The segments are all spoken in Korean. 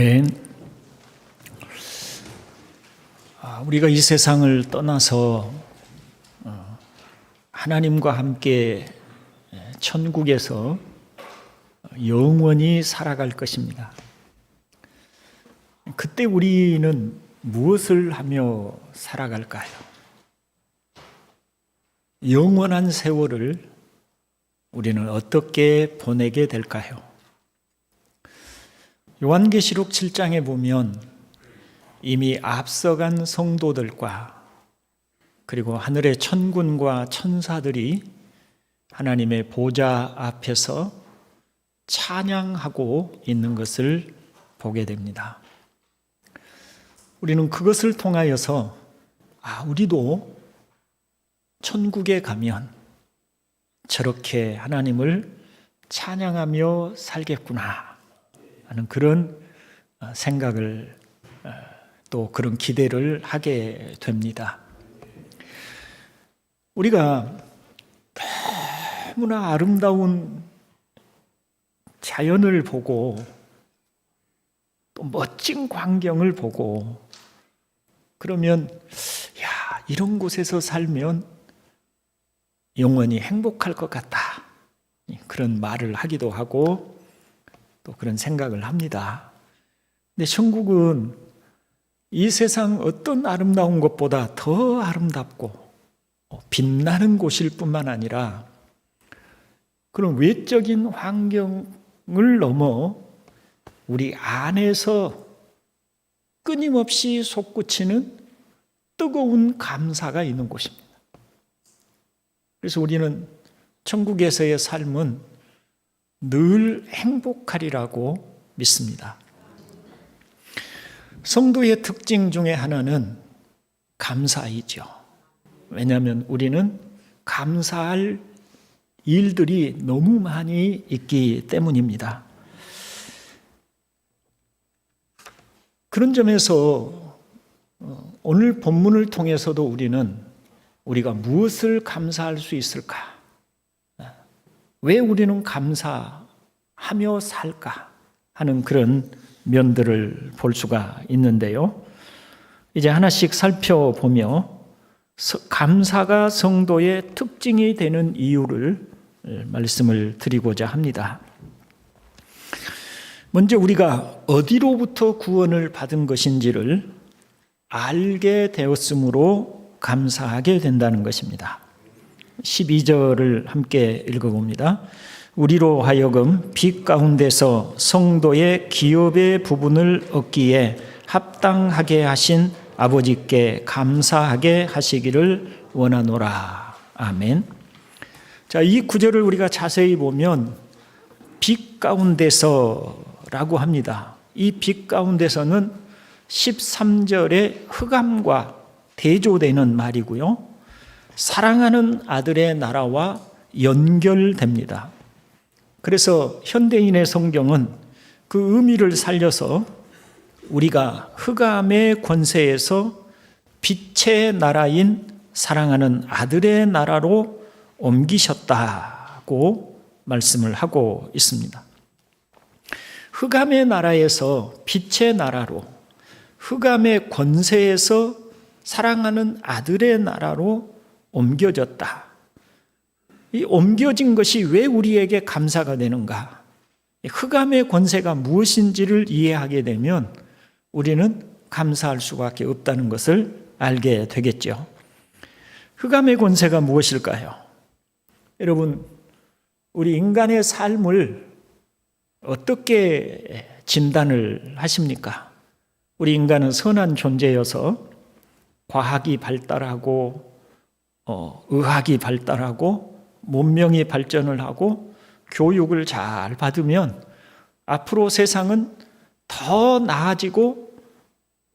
아멘. 우리가 이 세상을 떠나서 하나님과 함께 천국에서 영원히 살아갈 것입니다. 그때 우리는 무엇을 하며 살아갈까요? 영원한 세월을 우리는 어떻게 보내게 될까요? 요한계시록 7장에 보면 이미 앞서간 성도들과 그리고 하늘의 천군과 천사들이 하나님의 보좌 앞에서 찬양하고 있는 것을 보게 됩니다. 우리는 그것을 통하여서 우리도 천국에 가면 저렇게 하나님을 찬양하며 살겠구나 하는 그런 생각을 또 그런 기대를 하게 됩니다. 우리가 너무나 아름다운 자연을 보고 또 멋진 광경을 보고 그러면 이런 곳에서 살면 영원히 행복할 것 같다. 그런 말을 하기도 하고 또 그런 생각을 합니다. 근데 천국은 이 세상 어떤 아름다운 것보다 더 아름답고 빛나는 곳일 뿐만 아니라 그런 외적인 환경을 넘어 우리 안에서 끊임없이 솟구치는 뜨거운 감사가 있는 곳입니다. 그래서 우리는 천국에서의 삶은 늘 행복하리라고 믿습니다. 성도의 특징 중에 하나는 감사이죠. 왜냐하면 우리는 감사할 일들이 너무 많이 있기 때문입니다. 그런 점에서 오늘 본문을 통해서도 우리가 무엇을 감사할 수 있을까? 왜 우리는 감사하며 살까? 하는 그런 면들을 볼 수가 있는데요. 이제 하나씩 살펴보며 감사가 성도의 특징이 되는 이유를 말씀을 드리고자 합니다. 먼저 우리가 어디로부터 구원을 받은 것인지를 알게 되었으므로 감사하게 된다는 것입니다. 12절을 함께 읽어봅니다. 우리로 하여금 빛 가운데서 성도의 기업의 부분을 얻기에 합당하게 하신 아버지께 감사하게 하시기를 원하노라. 아멘. 자, 이 구절을 우리가 자세히 보면 빛 가운데서라고 합니다. 이 빛 가운데서는 13절의 흑암과 대조되는 말이고요. 사랑하는 아들의 나라와 연결됩니다. 그래서 현대인의 성경은 그 의미를 살려서 우리가 흑암의 권세에서 빛의 나라인 사랑하는 아들의 나라로 옮기셨다고 말씀을 하고 있습니다. 흑암의 나라에서 빛의 나라로, 흑암의 권세에서 사랑하는 아들의 나라로 옮겨졌다. 이 옮겨진 것이 왜 우리에게 감사가 되는가? 흑암의 권세가 무엇인지를 이해하게 되면 우리는 감사할 수밖에 없다는 것을 알게 되겠죠. 흑암의 권세가 무엇일까요? 여러분, 우리 인간의 삶을 어떻게 진단을 하십니까? 우리 인간은 선한 존재여서 과학이 발달하고 의학이 발달하고 문명이 발전을 하고 교육을 잘 받으면 앞으로 세상은 더 나아지고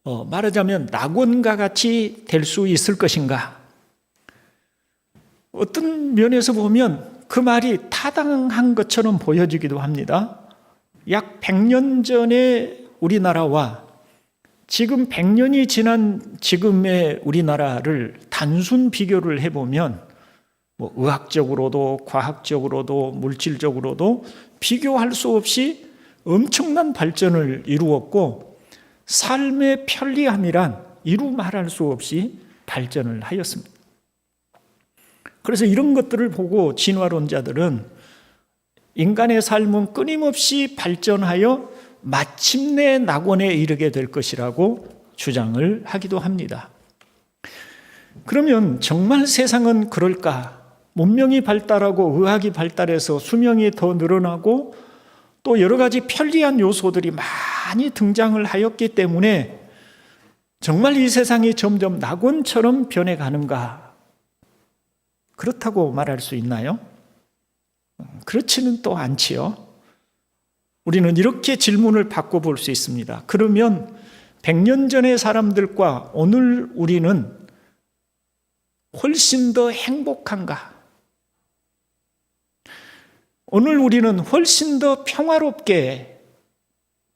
말하자면 낙원과 같이 될 수 있을 것인가? 어떤 면에서 보면 그 말이 타당한 것처럼 보여지기도 합니다. 약 100년 전의 우리나라와 지금 100년이 지난 지금의 우리나라를 단순 비교를 해보면 의학적으로도 과학적으로도 물질적으로도 비교할 수 없이 엄청난 발전을 이루었고 삶의 편리함이란 이루 말할 수 없이 발전을 하였습니다. 그래서 이런 것들을 보고 진화론자들은 인간의 삶은 끊임없이 발전하여 마침내 낙원에 이르게 될 것이라고 주장을 하기도 합니다. 그러면 정말 세상은 그럴까? 문명이 발달하고 의학이 발달해서 수명이 더 늘어나고 또 여러 가지 편리한 요소들이 많이 등장을 하였기 때문에 정말 이 세상이 점점 낙원처럼 변해가는가? 그렇다고 말할 수 있나요? 그렇지는 또 않지요. 우리는 이렇게 질문을 바꿔볼 수 있습니다. 그러면 100년 전의 사람들과 오늘 우리는 훨씬 더 행복한가? 오늘 우리는 훨씬 더 평화롭게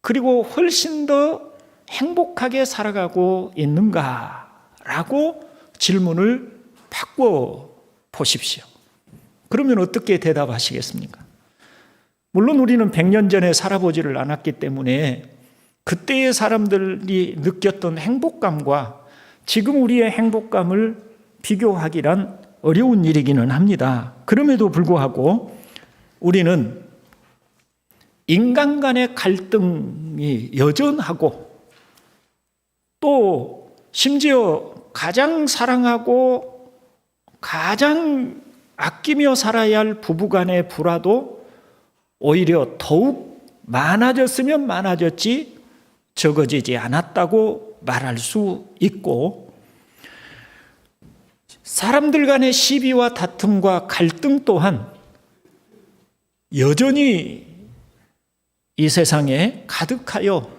그리고 훨씬 더 행복하게 살아가고 있는가라고 질문을 바꿔 보십시오. 그러면 어떻게 대답하시겠습니까? 물론 우리는 100년 전에 살아보지를 않았기 때문에 그때의 사람들이 느꼈던 행복감과 지금 우리의 행복감을 비교하기란 어려운 일이기는 합니다. 그럼에도 불구하고 우리는 인간 간의 갈등이 여전하고 또 심지어 가장 사랑하고 가장 아끼며 살아야 할 부부간의 불화도 오히려 더욱 많아졌으면 많아졌지 적어지지 않았다고 말할 수 있고 사람들 간의 시비와 다툼과 갈등 또한 여전히 이 세상에 가득하여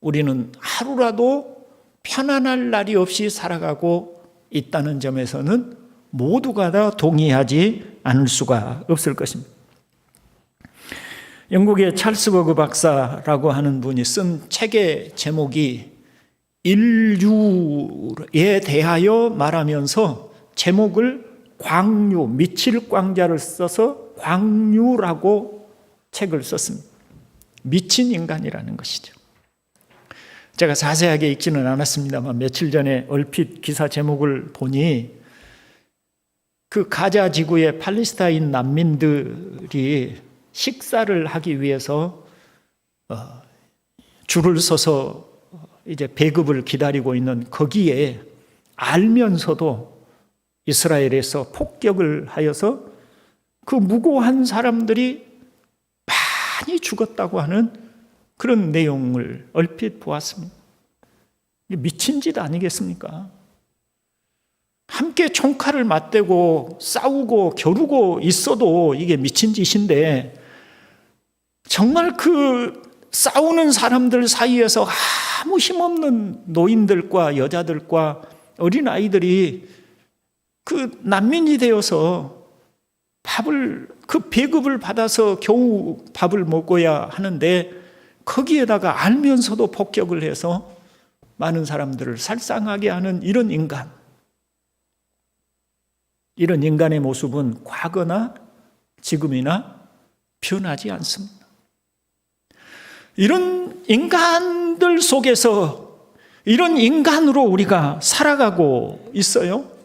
우리는 하루라도 편안할 날이 없이 살아가고 있다는 점에서는 모두가 다 동의하지 않을 수가 없을 것입니다. 영국의 찰스 버그 박사라고 하는 분이 쓴 책의 제목이 인류에 대하여 말하면서 제목을 광유, 미칠 광자를 써서 광유라고 책을 썼습니다. 미친 인간이라는 것이죠. 제가 자세하게 읽지는 않았습니다만 며칠 전에 얼핏 기사 제목을 보니 그 가자 지구의 팔레스타인 난민들이 식사를 하기 위해서 줄을 서서 이제 배급을 기다리고 있는 거기에 알면서도 이스라엘에서 폭격을 하여서 그 무고한 사람들이 많이 죽었다고 하는 그런 내용을 얼핏 보았습니다. 미친 짓 아니겠습니까? 함께 총칼을 맞대고 싸우고 겨루고 있어도 이게 미친 짓인데 정말 그 싸우는 사람들 사이에서 아무 힘없는 노인들과 여자들과 어린아이들이 그 난민이 되어서 그 배급을 받아서 겨우 밥을 먹어야 하는데 거기에다가 알면서도 폭격을 해서 많은 사람들을 살상하게 하는 이런 인간의 모습은 과거나 지금이나 변하지 않습니다. 이런 인간들 속에서 이런 인간으로 우리가 살아가고 있어요.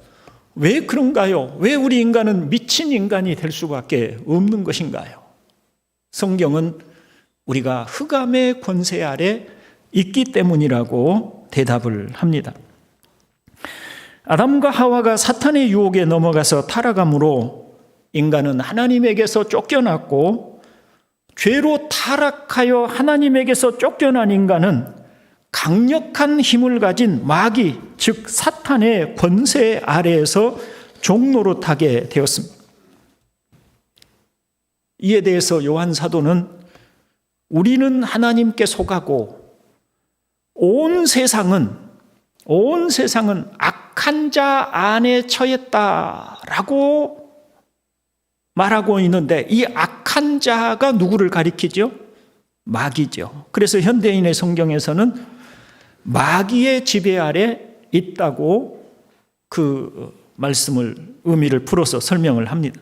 왜 그런가요? 왜 우리 인간은 미친 인간이 될 수밖에 없는 것인가요? 성경은 우리가 흑암의 권세 아래 있기 때문이라고 대답을 합니다. 아담과 하와가 사탄의 유혹에 넘어가서 타락함으로 인간은 하나님에게서 쫓겨났고 죄로 타락하여 하나님에게서 쫓겨난 인간은 강력한 힘을 가진 마귀, 즉 사탄의 권세 아래에서 종노릇하게 되었습니다. 이에 대해서 요한 사도는 우리는 하나님께 속하고 온 세상은 악한 자 안에 처했다라고 말하고 있는데 이 악한 자가 누구를 가리키죠? 마귀죠. 그래서 현대인의 성경에서는 마귀의 지배 아래 있다고 그 의미를 풀어서 설명을 합니다.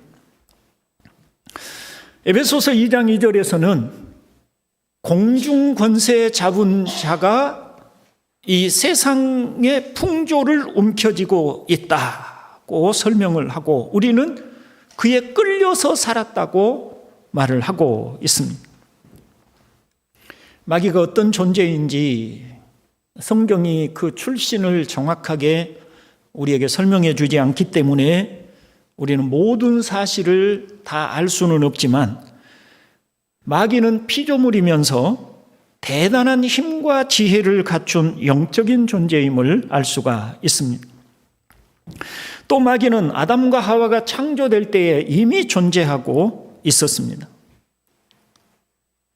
에베소서 2장 2절에서는 공중 권세 잡은 자가 이 세상의 풍조를 움켜쥐고 있다고 설명을 하고 우리는 그에 끌려서 살았다고 말을 하고 있습니다. 마귀가 어떤 존재인지 성경이 그 출신을 정확하게 우리에게 설명해 주지 않기 때문에 우리는 모든 사실을 다 알 수는 없지만 마귀는 피조물이면서 대단한 힘과 지혜를 갖춘 영적인 존재임을 알 수가 있습니다. 또 마귀는 아담과 하와가 창조될 때에 이미 존재하고 있었습니다.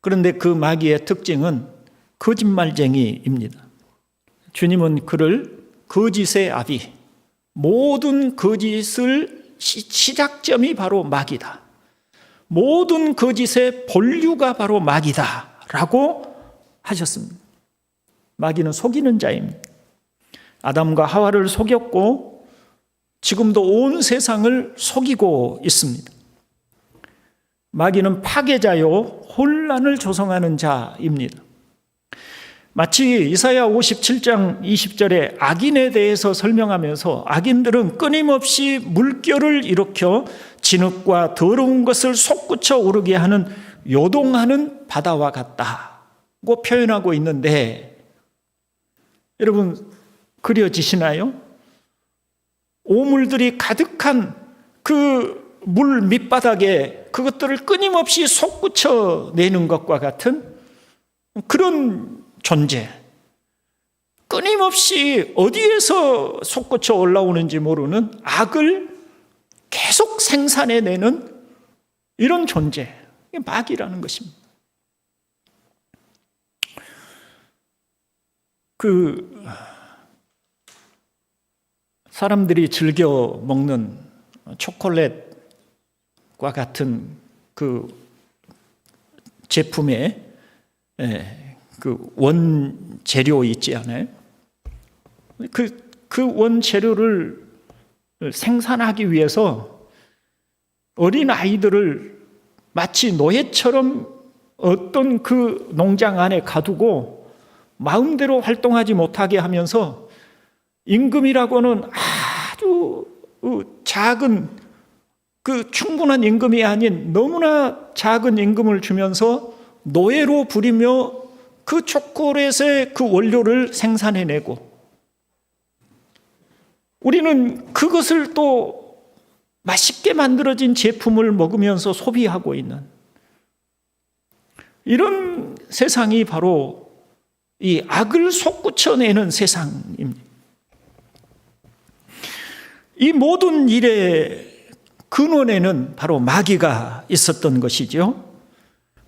그런데 그 마귀의 특징은 거짓말쟁이입니다. 주님은 그를 거짓의 아비, 모든 거짓을 시작점이 바로 마귀다. 모든 거짓의 본류가 바로 마귀다 라고 하셨습니다. 마귀는 속이는 자입니다. 아담과 하와를 속였고 지금도 온 세상을 속이고 있습니다. 마귀는 파괴자요 혼란을 조성하는 자입니다. 마치 이사야 57장 20절에 악인에 대해서 설명하면서 악인들은 끊임없이 물결을 일으켜 진흙과 더러운 것을 솟구쳐 오르게 하는 요동하는 바다와 같다고 표현하고 있는데 여러분 그려지시나요? 오물들이 가득한 그 물 밑바닥에 그것들을 끊임없이 솟구쳐 내는 것과 같은 그런 존재, 끊임없이 어디에서 솟구쳐 올라오는지 모르는 악을 계속 생산해내는 이런 존재, 이게 마귀라는 것입니다. 그 사람들이 즐겨 먹는 초콜릿과 같은 그 제품에 그 원재료 있지 않아요? 그 원재료를 생산하기 위해서 어린 아이들을 마치 노예처럼 어떤 그 농장 안에 가두고 마음대로 활동하지 못하게 하면서 임금이라고는 아주 작은 그 충분한 임금이 아닌 너무나 작은 임금을 주면서 노예로 부리며 그 초콜릿의 그 원료를 생산해내고 우리는 그것을 또 맛있게 만들어진 제품을 먹으면서 소비하고 있는 이런 세상이 바로 이 악을 솟구쳐내는 세상입니다. 이 모든 일의 근원에는 바로 마귀가 있었던 것이죠.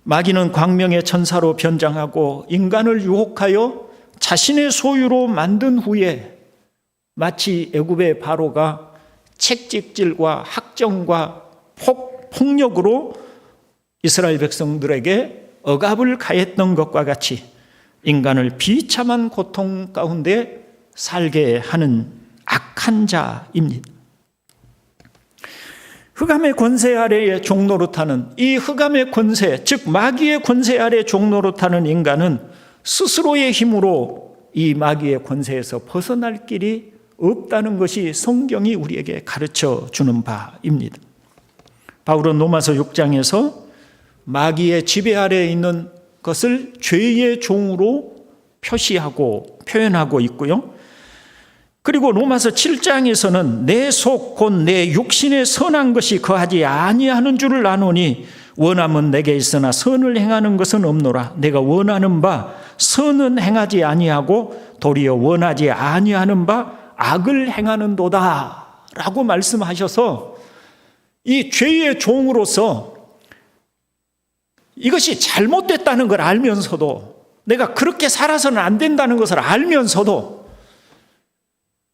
마귀는 광명의 천사로 변장하고 인간을 유혹하여 자신의 소유로 만든 후에 마치 애굽의 바로가 책찍질과 학정과 폭력으로 이스라엘 백성들에게 억압을 가했던 것과 같이 인간을 비참한 고통 가운데 살게 하는 악한 자입니다. 흑암의 권세 아래에 종노릇하는 이 흑암의 권세, 즉 마귀의 권세 아래 종노릇하는 인간은 스스로의 힘으로 이 마귀의 권세에서 벗어날 길이 없다는 것이 성경이 우리에게 가르쳐 주는 바입니다. 바울은 로마서 6장에서 마귀의 지배 아래에 있는 것을 죄의 종으로 표시하고 표현하고 있고요. 그리고 로마서 7장에서는 내 속 곧 내 육신의 선한 것이 거하지 아니하는 줄을 아노니 원함은 내게 있으나 선을 행하는 것은 없노라. 내가 원하는 바 선은 행하지 아니하고 도리어 원하지 아니하는 바 악을 행하는도다 라고 말씀하셔서 이 죄의 종으로서 이것이 잘못됐다는 걸 알면서도 내가 그렇게 살아서는 안 된다는 것을 알면서도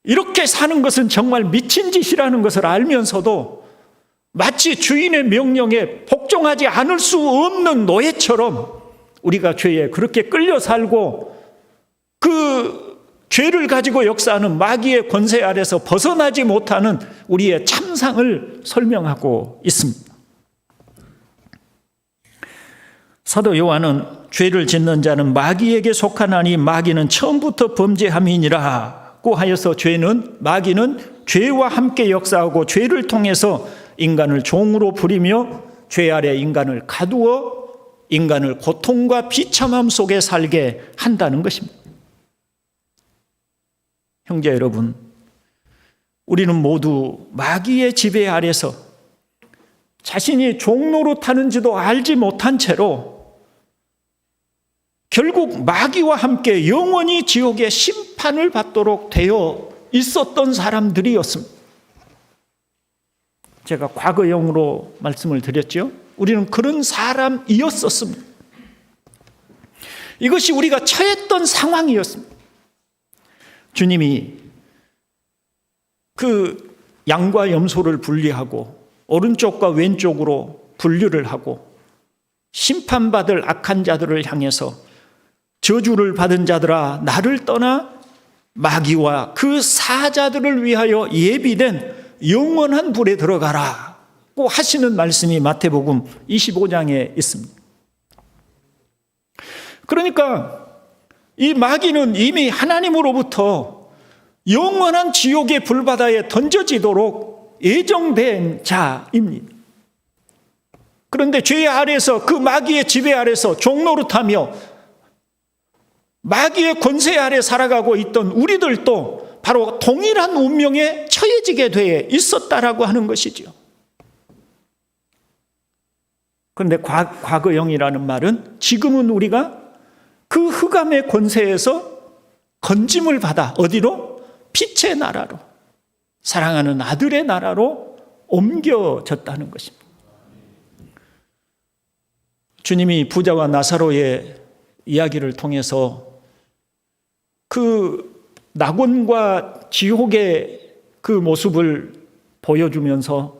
이렇게 사는 것은 정말 미친 짓이라는 것을 알면서도 마치 주인의 명령에 복종하지 않을 수 없는 노예처럼 우리가 죄에 그렇게 끌려 살고 그 죄를 가지고 역사하는 마귀의 권세 아래서 벗어나지 못하는 우리의 참상을 설명하고 있습니다. 사도 요한은 죄를 짓는 자는 마귀에게 속하나니 마귀는 처음부터 범죄함이니라고 하여서 마귀는 죄와 함께 역사하고 죄를 통해서 인간을 종으로 부리며 죄 아래 인간을 가두어 인간을 고통과 비참함 속에 살게 한다는 것입니다. 형제 여러분, 우리는 모두 마귀의 지배 아래서 자신이 종노릇하는지도 알지 못한 채로 결국 마귀와 함께 영원히 지옥의 심판을 받도록 되어 있었던 사람들이었습니다. 제가 과거형으로 말씀을 드렸죠. 우리는 그런 사람이었었습니다. 이것이 우리가 처했던 상황이었습니다. 주님이 그 양과 염소를 분리하고 오른쪽과 왼쪽으로 분류를 하고 심판받을 악한 자들을 향해서 저주를 받은 자들아 나를 떠나 마귀와 그 사자들을 위하여 예비된 영원한 불에 들어가라고 하시는 말씀이 마태복음 25장에 있습니다. 그러니까 이 마귀는 이미 하나님으로부터 영원한 지옥의 불바다에 던져지도록 예정된 자입니다. 그런데 죄 아래서 그 마귀의 지배 아래서 종노릇하며 마귀의 권세 아래 살아가고 있던 우리들도 바로 동일한 운명에 처해지게 돼 있었다라고 하는 것이죠. 그런데 과거형이라는 말은 지금은 우리가 그 흑암의 권세에서 건짐을 받아 어디로? 빛의 나라로, 사랑하는 아들의 나라로 옮겨졌다는 것입니다. 주님이 부자와 나사로의 이야기를 통해서 그 낙원과 지옥의 그 모습을 보여주면서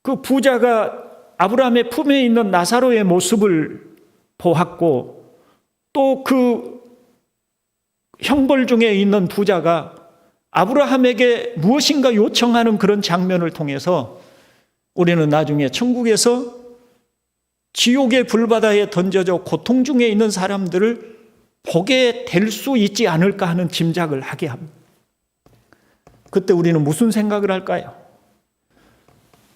그 부자가 아브라함의 품에 있는 나사로의 모습을 보았고 또 그 형벌 중에 있는 부자가 아브라함에게 무엇인가 요청하는 그런 장면을 통해서 우리는 나중에 천국에서 지옥의 불바다에 던져져 고통 중에 있는 사람들을 보게 될 수 있지 않을까 하는 짐작을 하게 합니다. 그때 우리는 무슨 생각을 할까요?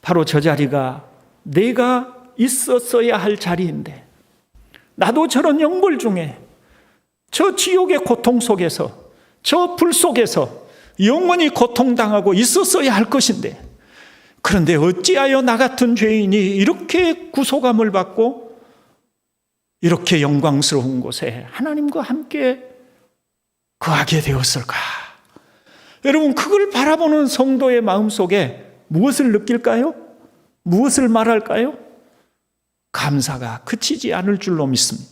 바로 저 자리가 내가 있었어야 할 자리인데 나도 저런 형벌 중에 저 지옥의 고통 속에서 저 불 속에서 영원히 고통당하고 있었어야 할 것인데 그런데 어찌하여 나 같은 죄인이 이렇게 구속함을 받고 이렇게 영광스러운 곳에 하나님과 함께 거하게 되었을까? 여러분, 그걸 바라보는 성도의 마음속에 무엇을 느낄까요? 무엇을 말할까요? 감사가 그치지 않을 줄로 믿습니다.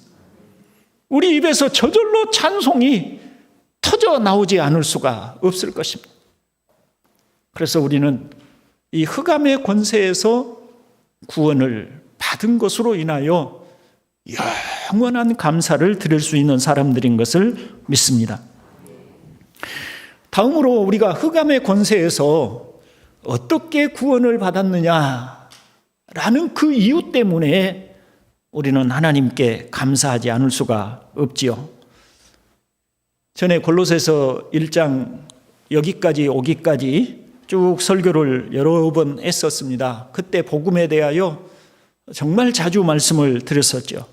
우리 입에서 저절로 찬송이 터져 나오지 않을 수가 없을 것입니다. 그래서 우리는 이 흑암의 권세에서 구원을 받은 것으로 인하여 영원한 감사를 드릴 수 있는 사람들인 것을 믿습니다. 다음으로 우리가 흑암의 권세에서 어떻게 구원을 받았느냐라는 그 이유 때문에 우리는 하나님께 감사하지 않을 수가 없지요. 전에 골로새서 1장 여기까지 오기까지 쭉 설교를 여러 번 했었습니다. 그때 복음에 대하여 정말 자주 말씀을 드렸었죠.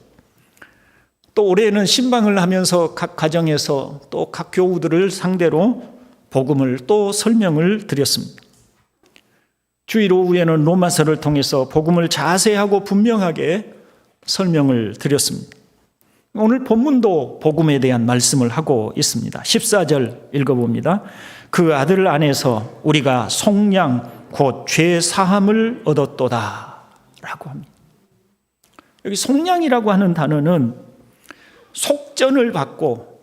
또 올해는 신방을 하면서 각 가정에서 또 각 교우들을 상대로 복음을 또 설명을 드렸습니다. 주일 오후에는 로마서를 통해서 복음을 자세하고 분명하게 설명을 드렸습니다. 오늘 본문도 복음에 대한 말씀을 하고 있습니다. 14절 읽어봅니다. 그 아들 안에서 우리가 속량 곧 죄 사함을 얻었도다 라고 합니다. 여기 속량이라고 하는 단어는 속전을 받고,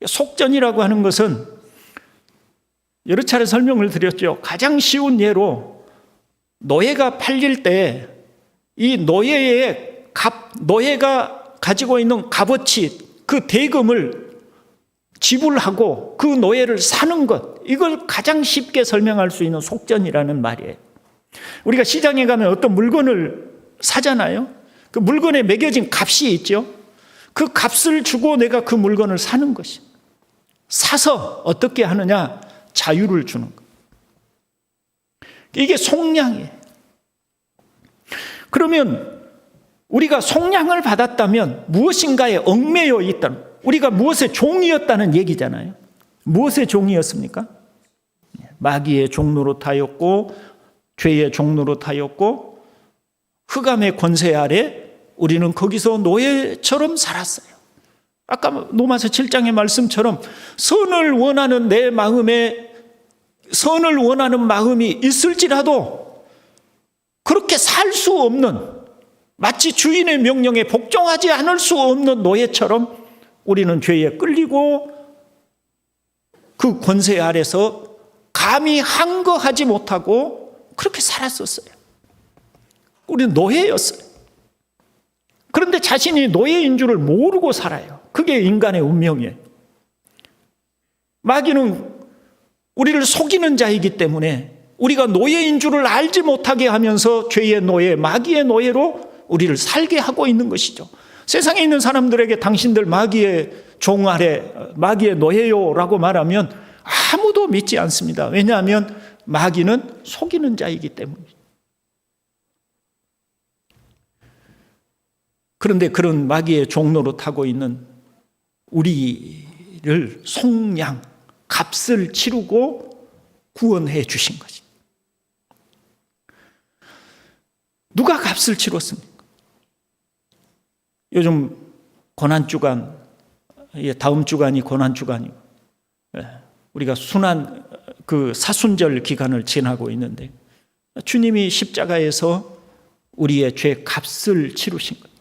속전이라고 하는 것은 여러 차례 설명을 드렸죠. 가장 쉬운 예로 노예가 팔릴 때 이 노예가 가지고 있는 값어치, 그 대금을 지불하고 그 노예를 사는 것, 이걸 가장 쉽게 설명할 수 있는 속전이라는 말이에요. 우리가 시장에 가면 어떤 물건을 사잖아요. 그 물건에 매겨진 값이 있죠. 그 값을 주고 내가 그 물건을 사는 것이. 사서 어떻게 하느냐? 자유를 주는 것. 이게 속량이에요. 그러면 우리가 속량을 받았다면 무엇인가에 얽매여 있다는, 우리가 무엇의 종이었다는 얘기잖아요. 무엇의 종이었습니까? 마귀의 종노릇하였고 죄의 종노릇하였고 흑암의 권세 아래 우리는 거기서 노예처럼 살았어요. 아까 로마서 7장의 말씀처럼 선을 원하는 내 마음에 선을 원하는 마음이 있을지라도 그렇게 살 수 없는, 마치 주인의 명령에 복종하지 않을 수 없는 노예처럼 우리는 죄에 끌리고 그 권세 아래서 감히 항거하지 못하고 그렇게 살았었어요. 우리는 노예였어요. 그런데 자신이 노예인 줄을 모르고 살아요. 그게 인간의 운명이에요. 마귀는 우리를 속이는 자이기 때문에 우리가 노예인 줄을 알지 못하게 하면서 죄의 노예, 마귀의 노예로 우리를 살게 하고 있는 것이죠. 세상에 있는 사람들에게 당신들 마귀의 종 아래, 마귀의 노예요라고 말하면 아무도 믿지 않습니다. 왜냐하면 마귀는 속이는 자이기 때문이죠. 그런데 그런 마귀의 종노릇하고 있는 우리를 속량, 값을 치르고 구원해 주신 것입니다. 누가 값을 치렀습니까? 요즘 고난주간, 다음 주간이 고난주간이고 우리가 순환 그 사순절 기간을 지나고 있는데 주님이 십자가에서 우리의 죄 값을 치르신 것.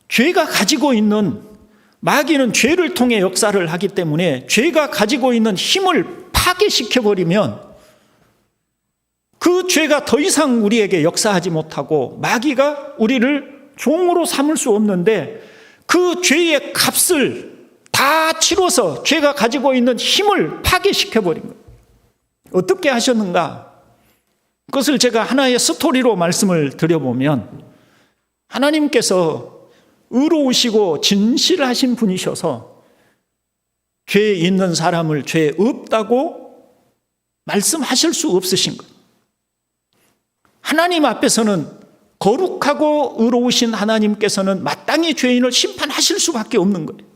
죄가 가지고 있는, 마귀는 죄를 통해 역사를 하기 때문에 죄가 가지고 있는 힘을 파괴시켜버리면 그 죄가 더 이상 우리에게 역사하지 못하고 마귀가 우리를 종으로 삼을 수 없는데 그 죄의 값을 다 치러서 죄가 가지고 있는 힘을 파괴시켜버린 거예요. 어떻게 하셨는가? 그것을 제가 하나의 스토리로 말씀을 드려보면 하나님께서 의로우시고 진실하신 분이셔서 죄 있는 사람을 죄 없다고 말씀하실 수 없으신 거예요. 하나님 앞에서는 거룩하고 의로우신 하나님께서는 마땅히 죄인을 심판하실 수밖에 없는 거예요.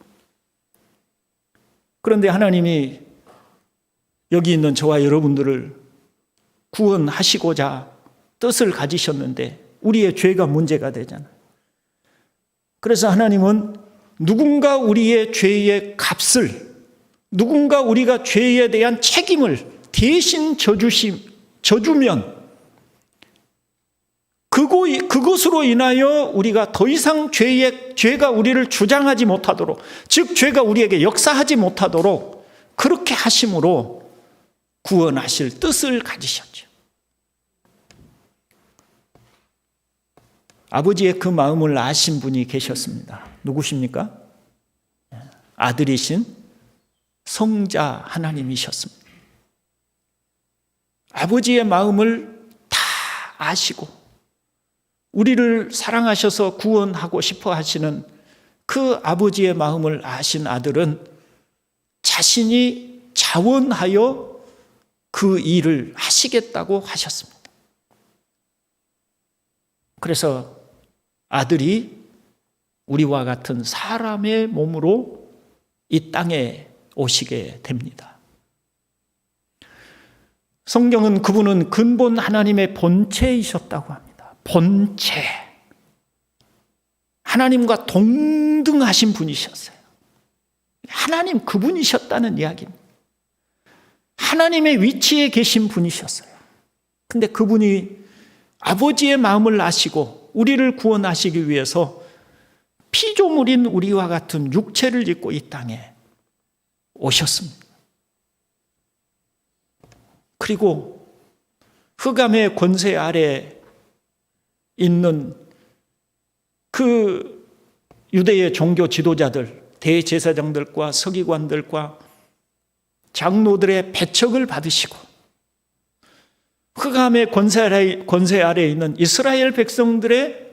그런데 하나님이 여기 있는 저와 여러분들을 구원하시고자 뜻을 가지셨는데 우리의 죄가 문제가 되잖아요. 그래서 하나님은 누군가 우리의 죄의 값을, 누군가 우리가 죄에 대한 책임을 대신 져주면 그것으로 인하여 우리가 더 이상 죄가 우리를 주장하지 못하도록, 즉 죄가 우리에게 역사하지 못하도록 그렇게 하심으로 구원하실 뜻을 가지셨죠. 아버지의 그 마음을 아신 분이 계셨습니다. 누구십니까? 아들이신 성자 하나님이셨습니다. 아버지의 마음을 다 아시고 우리를 사랑하셔서 구원하고 싶어 하시는 그 아버지의 마음을 아신 아들은 자신이 자원하여 그 일을 하시겠다고 하셨습니다. 그래서 아들이 우리와 같은 사람의 몸으로 이 땅에 오시게 됩니다. 성경은 그분은 근본 하나님의 본체이셨다고 합니다. 본체. 하나님과 동등하신 분이셨어요. 하나님 그분이셨다는 이야기입니다. 하나님의 위치에 계신 분이셨어요. 근데 그분이 아버지의 마음을 아시고 우리를 구원하시기 위해서 피조물인 우리와 같은 육체를 입고 이 땅에 오셨습니다. 그리고 흑암의 권세 아래 있는 그 유대의 종교 지도자들, 대제사장들과 서기관들과 장로들의 배척을 받으시고 흑암의 권세 아래에 있는 이스라엘 백성들의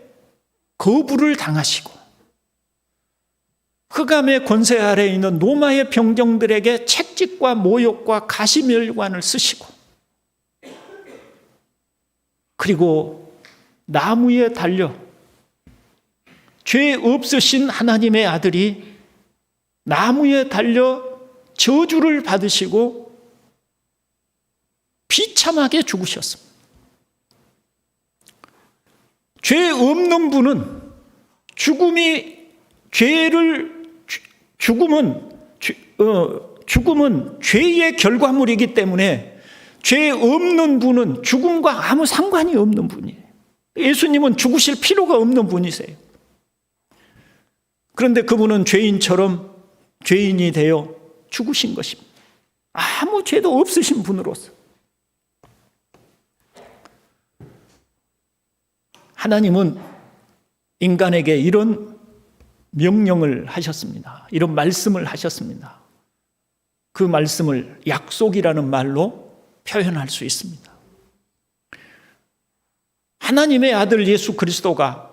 거부를 당하시고 흑암의 권세 아래에 있는 로마의 병정들에게 채찍과 모욕과 가시멸관을 쓰시고 그리고 나무에 달려 죄 없으신 하나님의 아들이 나무에 달려 저주를 받으시고 비참하게 죽으셨습니다. 죄 없는 분은 죽음은 죄의 결과물이기 때문에 죄 없는 분은 죽음과 아무 상관이 없는 분이에요. 예수님은 죽으실 필요가 없는 분이세요. 그런데 그분은 죄인처럼 죄인이 되어 죽으신 것입니다. 아무 죄도 없으신 분으로서. 하나님은 인간에게 이런 명령을 하셨습니다. 이런 말씀을 하셨습니다. 그 말씀을 약속이라는 말로 표현할 수 있습니다. 하나님의 아들 예수 그리스도가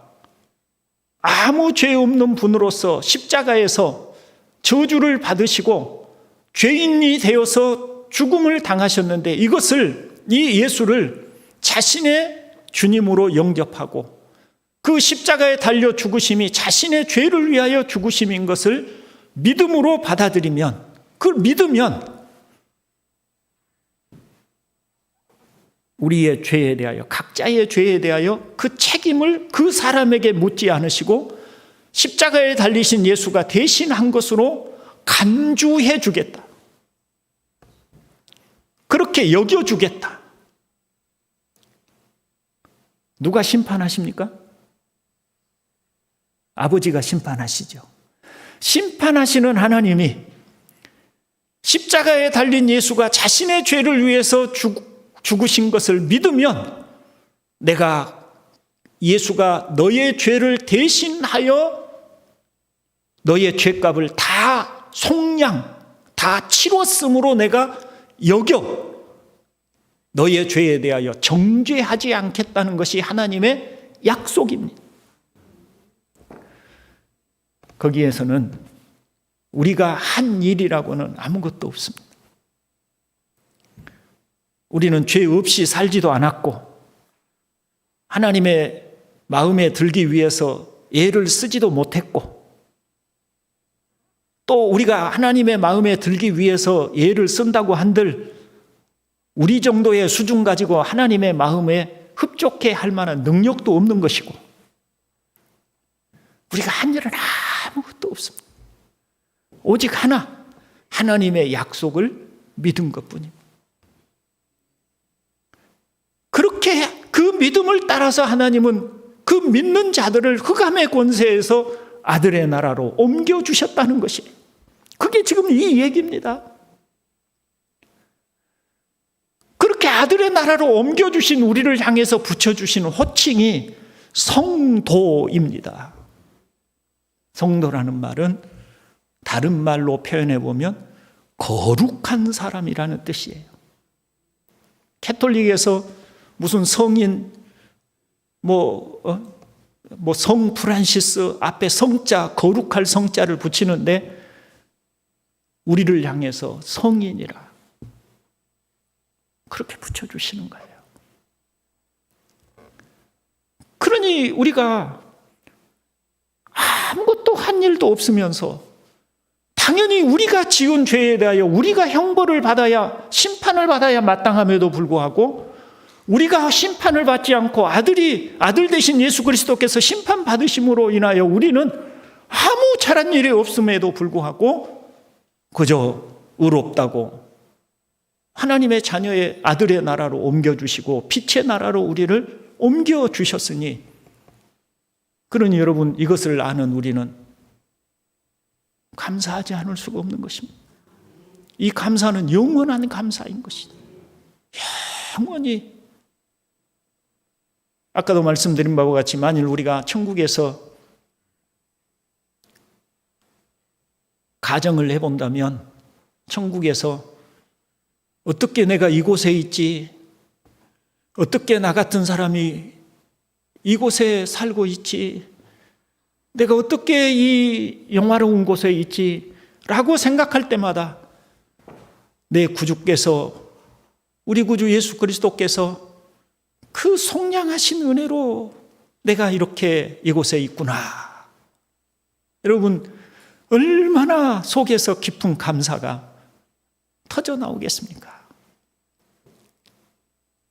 아무 죄 없는 분으로서 십자가에서 저주를 받으시고 죄인이 되어서 죽음을 당하셨는데 이 예수를 자신의 주님으로 영접하고 그 십자가에 달려 죽으심이 자신의 죄를 위하여 죽으심인 것을 믿음으로 받아들이면, 그걸 믿으면 우리의 죄에 대하여, 각자의 죄에 대하여 그 책임을 그 사람에게 묻지 않으시고 십자가에 달리신 예수가 대신한 것으로 간주해 주겠다. 그렇게 여겨주겠다. 누가 심판하십니까? 아버지가 심판하시죠. 심판하시는 하나님이 십자가에 달린 예수가 자신의 죄를 위해서 죽으신 것을 믿으면 예수가 너의 죄를 대신하여 너의 죄값을 다 다 치렀으므로 내가 여겨 너의 죄에 대하여 정죄하지 않겠다는 것이 하나님의 약속입니다. 거기에서는 우리가 한 일이라고는 아무것도 없습니다. 우리는 죄 없이 살지도 않았고 하나님의 마음에 들기 위해서 애를 쓰지도 못했고 또 우리가 하나님의 마음에 들기 위해서 애를 쓴다고 한들 우리 정도의 수준 가지고 하나님의 마음에 흡족해 할 만한 능력도 없는 것이고 우리가 한 일은 아무것도 없습니다. 오직 하나님의 약속을 믿은 것뿐입니다. 그렇게 그 믿음을 따라서 하나님은 그 믿는 자들을 흑암의 권세에서 아들의 나라로 옮겨주셨다는 것이에요. 그게 지금 이 얘기입니다. 그렇게 아들의 나라로 옮겨주신 우리를 향해서 붙여주시는 호칭이 성도입니다. 성도라는 말은 다른 말로 표현해 보면 거룩한 사람이라는 뜻이에요. 캐톨릭에서 무슨 성인, 성 프란시스 앞에 성자, 거룩할 성자를 붙이는데 우리를 향해서 성인이라 그렇게 붙여주시는 거예요. 그러니 우리가 아무것도 한 일도 없으면서 당연히 우리가 지은 죄에 대하여 우리가 형벌을 받아야, 심판을 받아야 마땅함에도 불구하고 우리가 심판을 받지 않고 아들 대신 예수 그리스도께서 심판받으심으로 인하여 우리는 아무 잘한 일이 없음에도 불구하고 그저 의롭다고 하나님의 자녀의 아들의 나라로 옮겨주시고 빛의 나라로 우리를 옮겨주셨으니 그러니 여러분 이것을 아는 우리는 감사하지 않을 수가 없는 것입니다. 이 감사는 영원한 감사인 것이다. 영원히 아까도 말씀드린 바와 같이 만일 우리가 천국에서 가정을 해본다면 천국에서 어떻게 내가 이곳에 있지? 어떻게 나 같은 사람이 이곳에 살고 있지? 내가 어떻게 이 영화로운 곳에 있지? 라고 생각할 때마다 내 구주께서, 우리 구주 예수 그리스도께서 그 속량하신 은혜로 내가 이렇게 이곳에 있구나. 여러분, 얼마나 속에서 깊은 감사가 터져 나오겠습니까?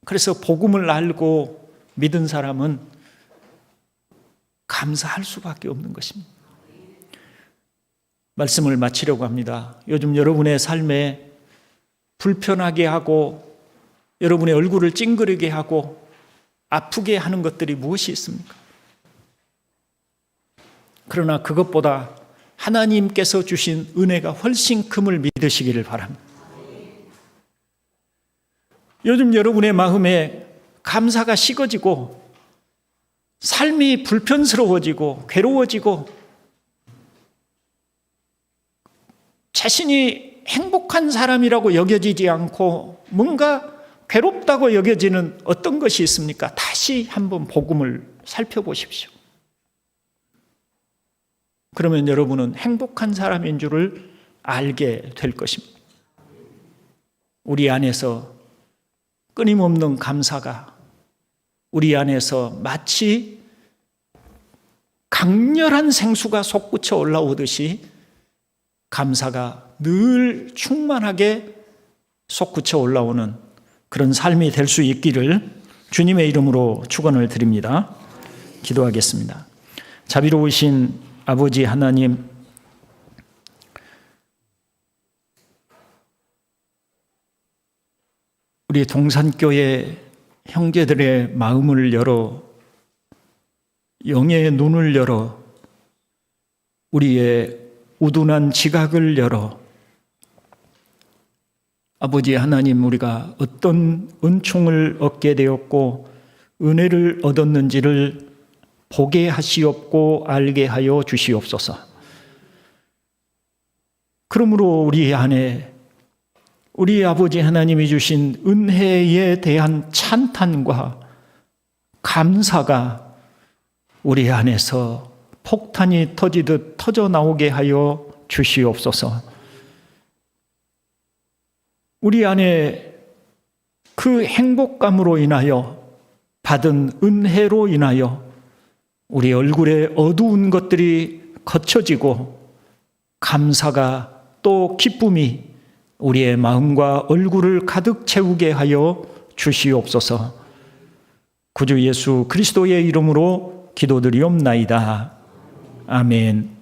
그래서 복음을 알고 믿은 사람은 감사할 수밖에 없는 것입니다. 말씀을 마치려고 합니다. 요즘 여러분의 삶에 불편하게 하고 여러분의 얼굴을 찡그리게 하고 아프게 하는 것들이 무엇이 있습니까? 그러나 그것보다 하나님께서 주신 은혜가 훨씬 큼을 믿으시기를 바랍니다. 요즘 여러분의 마음에 감사가 식어지고 삶이 불편스러워지고 괴로워지고 자신이 행복한 사람이라고 여겨지지 않고 뭔가 괴롭다고 여겨지는 어떤 것이 있습니까? 다시 한번 복음을 살펴보십시오. 그러면 여러분은 행복한 사람인 줄을 알게 될 것입니다. 우리 안에서 끊임없는 감사가 우리 안에서 마치 강렬한 생수가 솟구쳐 올라오듯이 감사가 늘 충만하게 솟구쳐 올라오는 그런 삶이 될 수 있기를 주님의 이름으로 축원을 드립니다. 기도하겠습니다. 자비로우신 아버지 하나님, 우리 동산교회 형제들의 마음을 열어, 영의 눈을 열어, 우리의 우둔한 지각을 열어, 아버지 하나님, 우리가 어떤 은총을 얻게 되었고 은혜를 얻었는지를 보게 하시옵고 알게 하여 주시옵소서. 그러므로 우리 안에 우리 아버지 하나님이 주신 은혜에 대한 찬탄과 감사가 우리 안에서 폭탄이 터지듯 터져 나오게 하여 주시옵소서. 우리 안에 그 행복감으로 인하여 받은 은혜로 인하여 우리 얼굴에 어두운 것들이 거쳐지고 감사가 또 기쁨이 우리의 마음과 얼굴을 가득 채우게 하여 주시옵소서. 구주 예수 그리스도의 이름으로 기도드리옵나이다. 아멘.